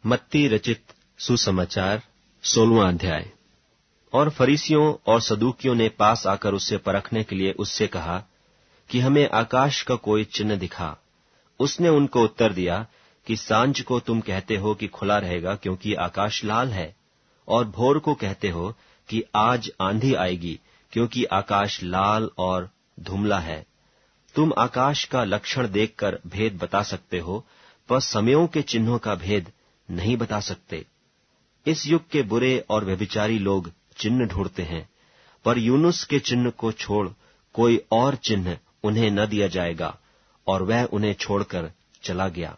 मत्ती रचित सुसमाचार 16वां अध्याय। और फरीसियों और सदूकियों ने पास आकर उससे परखने के लिए उससे कहा कि हमें आकाश का कोई चिन्ह दिखा। उसने उनको उत्तर दिया कि सांझ को तुम कहते हो कि खुला रहेगा क्योंकि आकाश लाल है, और भोर को कहते हो कि आज आंधी आएगी क्योंकि आकाश लाल और धुमला है। तुम आकाश का लक्षण देखकर भेद बता सकते हो, पर समयों के चिन्हों का भेद नहीं बता सकते। इस युग के बुरे और व्यभिचारी लोग चिन्ह ढूंढते हैं, पर यूनुस के चिन्ह को छोड़ कोई और चिन्ह उन्हें न दिया जाएगा। और वह उन्हें छोड़कर चला गया।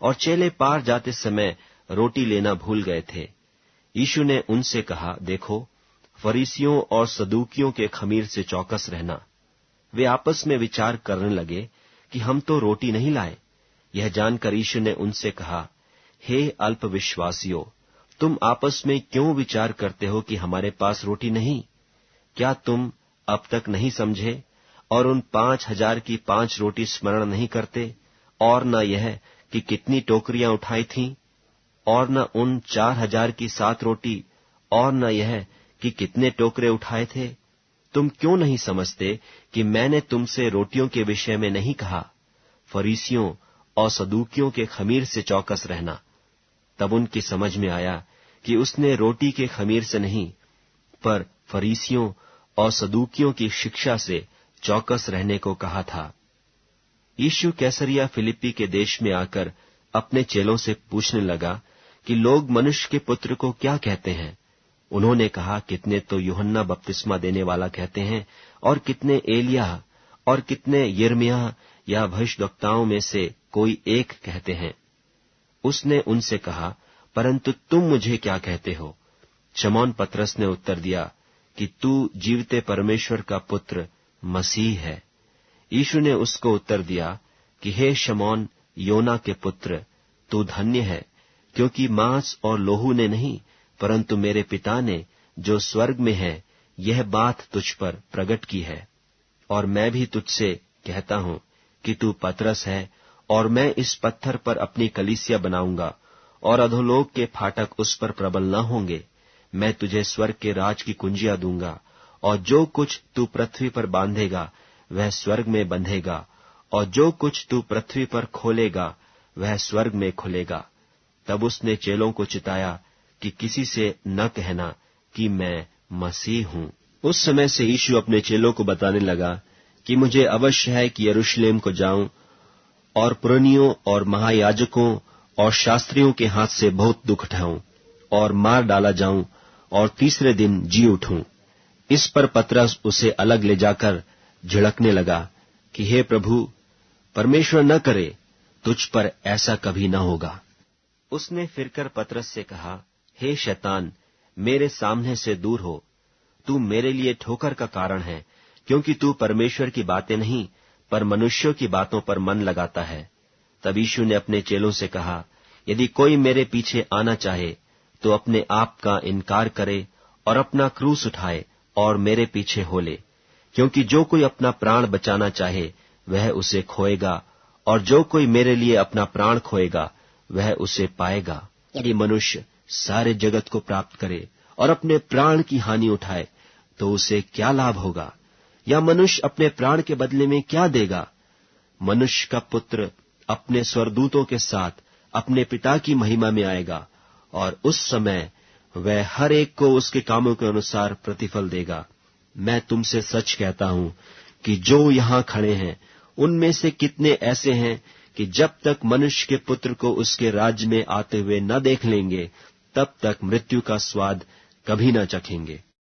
और चेले पार जाते समय रोटी लेना भूल गए थे। यीशु ने उनसे कहा, देखो, फरीसियों और सदूकियों के खमीर से चौकस रहना। वे आपस में विचार करने लगे कि हम तो रोटी नहीं लाए। यह जानकर यीशु ने उनसे कहा, हे अल्पविश्वासियों, तुम आपस में क्यों विचार करते हो कि हमारे पास रोटी नहीं? क्या तुम अब तक नहीं समझे और उन 5,000 की 5 रोटी स्मरण नहीं करते, और न यह कि कितनी टोकरियां उठाई थीं, और न उन 4,000 की 7 रोटी, और न यह कि कितने टोकरे उठाए थे? तुम क्यों नहीं समझते कि मैंने तुमसे रोटियों के विषय में नहीं कहा, फरीसियों और सदूकियों के खमीर से चौकस रहना? तब उनकी समझ में आया कि उसने रोटी के खमीर से नहीं, पर फरीसियों और सदूकियों की शिक्षा से चौकस रहने को कहा था। यीशु कैसरिया फिलिप्पी के देश में आकर अपने चेलों से पूछने लगा कि लोग मनुष्य के पुत्र को क्या कहते हैं? उन्होंने कहा, कितने तो यूहन्ना बपतिस्मा देने वाला कहते हैं, और कितने एलिय्याह, और कितने यिर्मयाह या भविष्यद्वक्ताओं में से कोई एक कहते हैं। उसने उनसे कहा, परंतु तुम मुझे क्या कहते हो? शमौन पतरस ने उत्तर दिया कि तू जीवते परमेश्वर का पुत्र मसीह है। यीशु ने उसको उत्तर दिया कि हे शमौन, योना के पुत्र, तू धन्य है, क्योंकि मांस और लोहू ने नहीं, परंतु मेरे पिता ने जो स्वर्ग में है यह बात तुझ पर प्रकट की है। और मैं भी तुझसे कहता हूं कि तू पतरस है, और मैं इस पत्थर पर अपनी कलीसिया बनाऊंगा, और अधोलोक के फाटक उस पर प्रबल न होंगे। मैं तुझे स्वर्ग के राज की कुंजियां दूंगा, और जो कुछ तू पृथ्वी पर बांधेगा वह स्वर्ग में बंधेगा, और जो कुछ तू पृथ्वी पर खोलेगा वह स्वर्ग में खुलेगा। तब उसने चेलों को चिताया कि किसी से न कहना कि मैं मसीह हूं। उस समय से यीशु अपने चेलों को बताने लगा कि मुझे अवश्य है कि यरूशलेम को जाऊं और पुरनियों और महायाजकों और शास्त्रियों के हाथ से बहुत दुख उठाऊं और मार डाला जाऊं और तीसरे दिन जी उठूं। इस पर पतरस उसे अलग ले जाकर झिड़कने लगा कि हे प्रभु, परमेश्वर न करे, तुझ पर ऐसा कभी न होगा। उसने फिरकर पतरस से कहा, हे शैतान, मेरे सामने से दूर हो, तू मेरे लिए ठोकर का कारण है, क्योंकि तू परमेश्वर की बातें नहीं पर मनुष्यों की बातों पर मन लगाता है। तब यीशु ने अपने चेलों से कहा, यदि कोई मेरे पीछे आना चाहे तो अपने आप का इनकार करे और अपना क्रूस उठाए और मेरे पीछे हो ले। क्योंकि जो कोई अपना प्राण बचाना चाहे वह उसे खोएगा, और जो कोई मेरे लिए अपना प्राण खोएगा वह उसे पाएगा। यदि मनुष्य सारे जगत को प्राप्त करे और अपने प्राण की हानि उठाए तो उसे क्या लाभ होगा? या मनुष्य अपने प्राण के बदले में क्या देगा? मनुष्य का पुत्र अपने स्वर्गदूतों के साथ अपने पिता की महिमा में आएगा, और उस समय वह हर एक को उसके कामों के अनुसार प्रतिफल देगा। मैं तुमसे सच कहता हूं कि जो यहां खड़े हैं उनमें से कितने ऐसे हैं कि जब तक मनुष्य के पुत्र को उसके राज्य में आते हुए न देख लेंगे, तब तक मृत्यु का स्वाद कभी न चखेंगे।